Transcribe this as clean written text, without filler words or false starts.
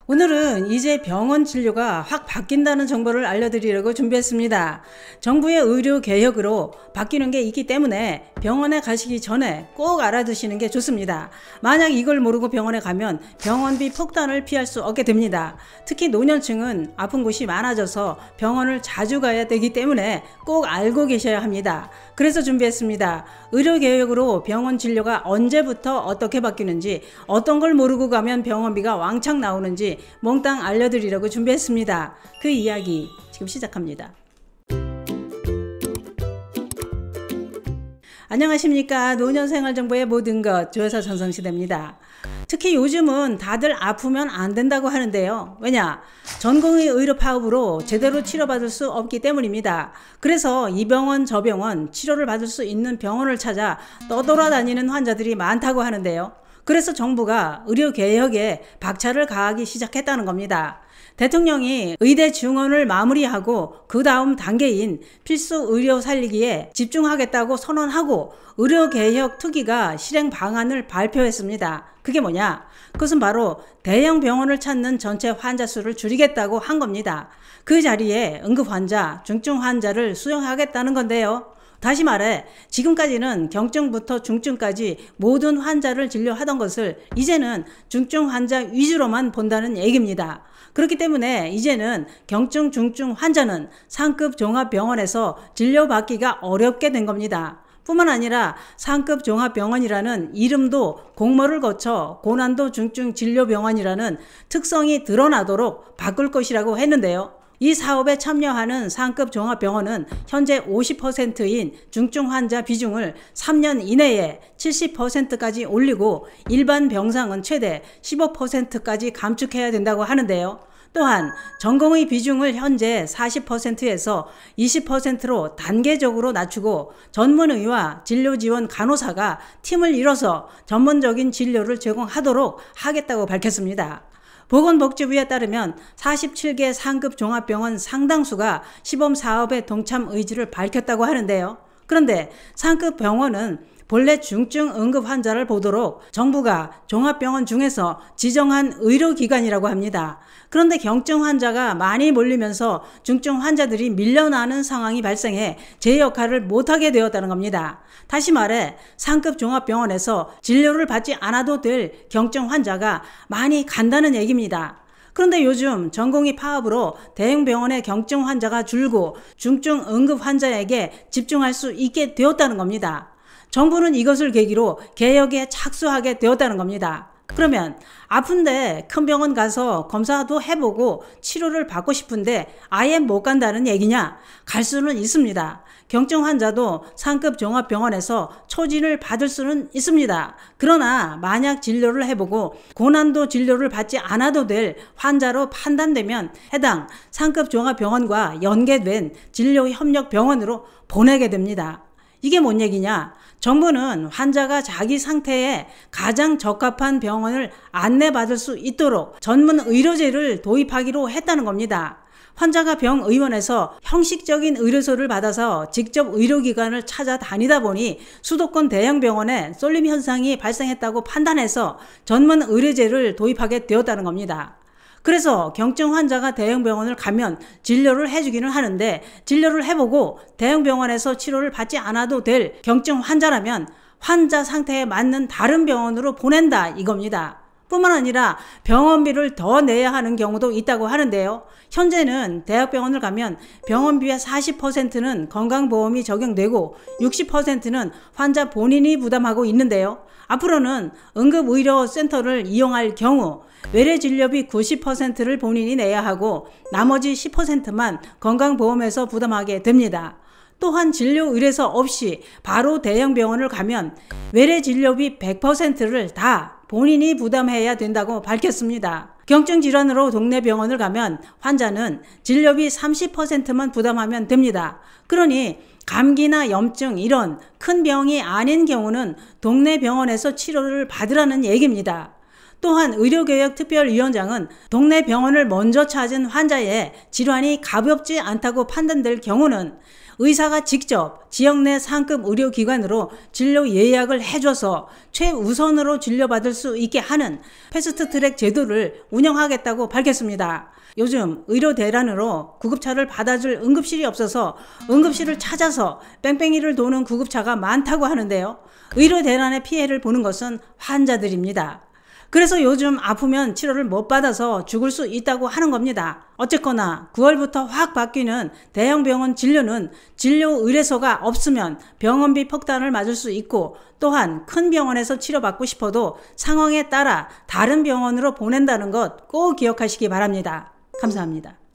오늘은 이제 병원 진료가 확 바뀐다는 정보를 알려드리려고 준비했습니다. 정부의 의료 개혁으로 바뀌는 게 있기 때문에 병원에 가시기 전에 꼭 알아두시는 게 좋습니다. 만약 이걸 모르고 병원에 가면 병원비 폭탄을 피할 수 없게 됩니다. 특히 노년층은 아픈 곳이 많아져서 병원을 자주 가야 되기 때문에 꼭 알고 계셔야 합니다. 그래서 준비했습니다. 의료 개혁으로 병원 진료가 언제부터 어떻게 바뀌는지, 어떤 걸 모르고 가면 병원비가 왕창 나오는지 몽땅 알려드리려고 준비했습니다. 그 이야기 지금 시작합니다. 안녕하십니까. 노년생활정보의 모든 것 조여사 전성시대입니다. 특히 요즘은 다들 아프면 안 된다고 하는데요. 왜냐? 전공의 의료 파업으로 제대로 치료받을 수 없기 때문입니다. 그래서 이 병원 저 병원 치료를 받을 수 있는 병원을 찾아 떠돌아다니는 환자들이 많다고 하는데요. 그래서 정부가 의료개혁에 박차를 가하기 시작했다는 겁니다. 대통령이 의대 증원을 마무리하고 그 다음 단계인 필수 의료 살리기에 집중하겠다고 선언하고 의료개혁 특위가 실행 방안을 발표했습니다. 그게 뭐냐? 그것은 바로 대형 병원을 찾는 전체 환자 수를 줄이겠다고 한 겁니다. 그 자리에 응급환자, 중증 환자를 수용하겠다는 건데요. 다시 말해 지금까지는 경증부터 중증까지 모든 환자를 진료하던 것을 이제는 중증 환자 위주로만 본다는 얘기입니다. 그렇기 때문에 이제는 경증, 중증 환자는 상급 종합병원에서 진료받기가 어렵게 된 겁니다. 뿐만 아니라 상급 종합병원이라는 이름도 공모를 거쳐 고난도 중증 진료병원이라는 특성이 드러나도록 바꿀 것이라고 했는데요. 이 사업에 참여하는 상급 종합병원은 현재 50%인 중증 환자 비중을 3년 이내에 70%까지 올리고 일반 병상은 최대 15%까지 감축해야 된다고 하는데요. 또한 전공의 비중을 현재 40%에서 20%로 단계적으로 낮추고 전문의와 진료지원 간호사가 팀을 이뤄서 전문적인 진료를 제공하도록 하겠다고 밝혔습니다. 보건복지부에 따르면 47개 상급 종합병원 상당수가 시범사업에 동참 의지를 밝혔다고 하는데요. 그런데 상급 병원은 본래 중증 응급 환자를 보도록 정부가 종합병원 중에서 지정한 의료기관이라고 합니다. 그런데 경증 환자가 많이 몰리면서 중증 환자들이 밀려나는 상황이 발생해 제 역할을 못하게 되었다는 겁니다. 다시 말해 상급 종합병원에서 진료를 받지 않아도 될 경증 환자가 많이 간다는 얘기입니다. 그런데 요즘 전공의 파업으로 대형 병원의 경증 환자가 줄고 중증 응급 환자에게 집중할 수 있게 되었다는 겁니다. 정부는 이것을 계기로 개혁에 착수하게 되었다는 겁니다. 그러면 아픈데 큰 병원 가서 검사도 해보고 치료를 받고 싶은데 아예 못 간다는 얘기냐? 갈 수는 있습니다. 경증 환자도 상급 종합병원에서 초진을 받을 수는 있습니다. 그러나 만약 진료를 해보고 고난도 진료를 받지 않아도 될 환자로 판단되면 해당 상급 종합병원과 연계된 진료협력병원으로 보내게 됩니다. 이게 뭔 얘기냐? 정부는 환자가 자기 상태에 가장 적합한 병원을 안내받을 수 있도록 전문 의료제를 도입하기로 했다는 겁니다. 환자가 병의원에서 형식적인 의료소를 받아서 직접 의료기관을 찾아다니다 보니 수도권 대형 병원에 쏠림 현상이 발생했다고 판단해서 전문 의료제를 도입하게 되었다는 겁니다. 그래서 경증 환자가 대형 병원을 가면 진료를 해주기는 하는데 진료를 해보고 대형 병원에서 치료를 받지 않아도 될 경증 환자라면 환자 상태에 맞는 다른 병원으로 보낸다 이겁니다. 뿐만 아니라 병원비를 더 내야 하는 경우도 있다고 하는데요. 현재는 대학병원을 가면 병원비의 40%는 건강보험이 적용되고 60%는 환자 본인이 부담하고 있는데요. 앞으로는 응급의료센터를 이용할 경우 외래진료비 90%를 본인이 내야 하고 나머지 10%만 건강보험에서 부담하게 됩니다. 또한 진료 의뢰서 없이 바로 대형 병원을 가면 외래진료비 100%를 다 본인이 부담해야 된다고 밝혔습니다. 경증 질환으로 동네 병원을 가면 환자는 진료비 30%만 부담하면 됩니다. 그러니 감기나 염증 이런 큰 병이 아닌 경우는 동네 병원에서 치료를 받으라는 얘기입니다. 또한 의료개혁특별위원장은 동네 병원을 먼저 찾은 환자의 질환이 가볍지 않다고 판단될 경우는 의사가 직접 지역 내 상급 의료기관으로 진료 예약을 해줘서 최우선으로 진료받을 수 있게 하는 패스트트랙 제도를 운영하겠다고 밝혔습니다. 요즘 의료 대란으로 구급차를 받아줄 응급실이 없어서 응급실을 찾아서 뺑뺑이를 도는 구급차가 많다고 하는데요. 의료 대란의 피해를 보는 것은 환자들입니다. 그래서 요즘 아프면 치료를 못 받아서 죽을 수 있다고 하는 겁니다. 어쨌거나 9월부터 확 바뀌는 대형 병원 진료는 진료 의뢰서가 없으면 병원비 폭탄을 맞을 수 있고, 또한 큰 병원에서 치료받고 싶어도 상황에 따라 다른 병원으로 보낸다는 것 꼭 기억하시기 바랍니다. 감사합니다.